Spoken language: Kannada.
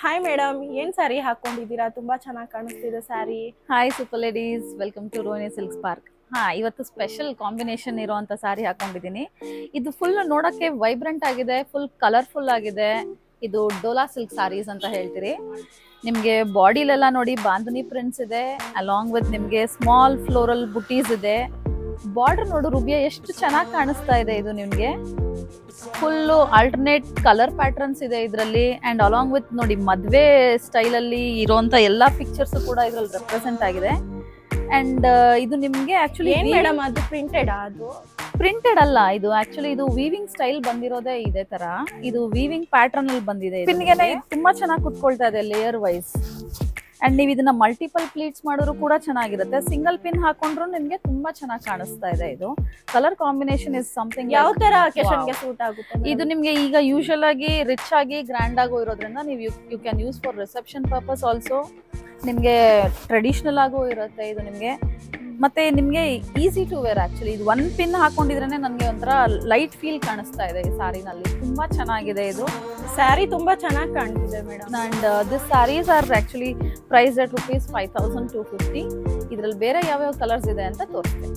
ಹಾಯ್ ಮೇಡಮ್, ಏನ್ ಸ್ಯಾರಿ ಹಾಕೊಂಡಿದ್ದೀರಾ? ತುಂಬಾ ಚೆನ್ನಾಗಿ ಕಾಣಿಸ್ತಿದೆ sari. Hi super ladies, welcome to Roni silks park. ಇವತ್ತು ಸ್ಪೆಷಲ್ ಕಾಂಬಿನೇಷನ್ ಇರುವಂತ ಸಾರಿ ಹಾಕೊಂಡಿದ್ದೀನಿ. ಇದು ಫುಲ್ ನೋಡಕ್ಕೆ ವೈಬ್ರೆಂಟ್ ಆಗಿದೆ, ಫುಲ್ ಕಲರ್ಫುಲ್ ಆಗಿದೆ. ಇದು ಡೋಲಾ ಸಿಲ್ಕ್ ಸಾರೀಸ್ ಅಂತ ಹೇಳ್ತೀರಿ. ನಿಮ್ಗೆ ಬಾಡಿಲೆಲ್ಲ ನೋಡಿ ಬಾಂಧನಿ ಪ್ರಿಂಟ್ಸ್ ಇದೆ, ಅಲಾಂಗ್ ವಿತ್ ನಿಮ್ಗೆ ಸ್ಮಾಲ್ ಫ್ಲೋರಲ್ ಬುಟೀಸ್ ಇದೆ. ಬಾರ್ಡರ್ ನೋಡು ರುಬಿಯಾ, ಎಷ್ಟು ಚೆನ್ನಾಗಿ ಕಾಣಿಸ್ತಾ ಇದೆ ಇದು ನಿಮ್ಗೆ. ಫುಲ್ ಆಲ್ಟರ್ನೇಟ್ ಕಲರ್ ಪ್ಯಾಟರ್ನ್ಸ್ ಇದೆ ಇದರಲ್ಲಿ. ಅಂಡ್ ಅಲಾಂಗ್ ವಿತ್ ನೋಡಿ ಮದ್ವೆ ಸ್ಟೈಲ್ ಅಲ್ಲಿ ಇರುವಂತ ಎಲ್ಲಾ ಪಿಕ್ಚರ್ಸ್ ಕೂಡ ಇದ್ರಲ್ಲಿ ರೆಪ್ರೆಸೆಂಟ್ ಆಗಿದೆ. ಅಂಡ್ ಇದು ನಿಮ್ಗೆ ಆಕ್ಚುಲಿ ಏನ್ ಮೇಡಮ್ ಅದು ಪ್ರಿಂಟೆಡ್? ಅದು ಪ್ರಿಂಟೆಡ್ ಅಲ್ಲ, ಇದು ಆಕ್ಚುಲಿ ಇದು ವೀವಿಂಗ್ ಸ್ಟೈಲ್ ಬಂದಿರೋದೇ ಇದೇ ತರ. ಇದು ವೀವಿಂಗ್ ಪ್ಯಾಟರ್ನ್ ಅಲ್ಲಿ ಬಂದಿದೆ. ಪಿನ್ಗೆನೆ ತುಂಬಾ ಚೆನ್ನಾಗಿ ಕುತ್ಕೊಳ್ತಾ ಇದೆ ಲೇಯರ್ ವೈಸ್. ಅಂಡ್ ನೀವು ಇದನ್ನ ಮಲ್ಟಿಪಲ್ ಪ್ಲೀಟ್ಸ್ ಮಾಡಿದ್ರು ಕೂಡ ಚೆನ್ನಾಗಿರುತ್ತೆ. ಸಿಂಗಲ್ ಪಿನ್ ಹಾಕೊಂಡ್ರು ನಿಮ್ಗೆ ತುಂಬಾ ಚೆನ್ನಾಗಿ ಕಾಣಿಸ್ತಾ ಇದೆ. ಇದು ಕಲರ್ ಕಾಂಬಿನೇಷನ್ ಇಸ್ ಸಮಥಿಂಗ್. ಯಾವ ತರ ಅಕೇಶನ್ಗೆ ಸೂಟ್ ಆಗುತ್ತೆ? ಇದು ನಿಮ್ಗೆ ಈಗ ಯೂಶುವಲ್ ಆಗಿ ರಿಚ್ ಆಗಿ ಗ್ರ್ಯಾಂಡ್ ಆಗೋ ಇರೋದ್ರಿಂದ ನೀವು you can use for reception purpose also. ನಿಮ್ಗೆ ಟ್ರೆಡಿಷನಲ್ ಆಗೋ ಇರುತ್ತೆ ಇದು ನಿಮ್ಗೆ. ಮತ್ತೆ ನಿಮ್ಗೆ ಈಸಿ ಟು ವೇರ್. ಆಕ್ಚುಲಿ ಇದು ಒನ್ ಪಿನ್ ಹಾಕೊಂಡಿದ್ರೇನೆ ನನಗೆ ಒಂಥರ ಲೈಟ್ ಫೀಲ್ ಕಾಣಿಸ್ತಾ ಇದೆ ಈ ಸಾರಿನಲ್ಲಿ. ತುಂಬಾ ಚೆನ್ನಾಗಿದೆ ಇದು ಸ್ಯಾರಿ, ತುಂಬಾ ಚೆನ್ನಾಗಿ ಕಾಣ್ತಿದೆ madam. And this saris are actually priced at ₹5250. ಇದ್ರಲ್ಲಿ ಬೇರೆ ಯಾವ್ಯಾವ ಕಲರ್ಸ್ ಇದೆ ಅಂತ ತೋರಿಸ್ತೇನೆ.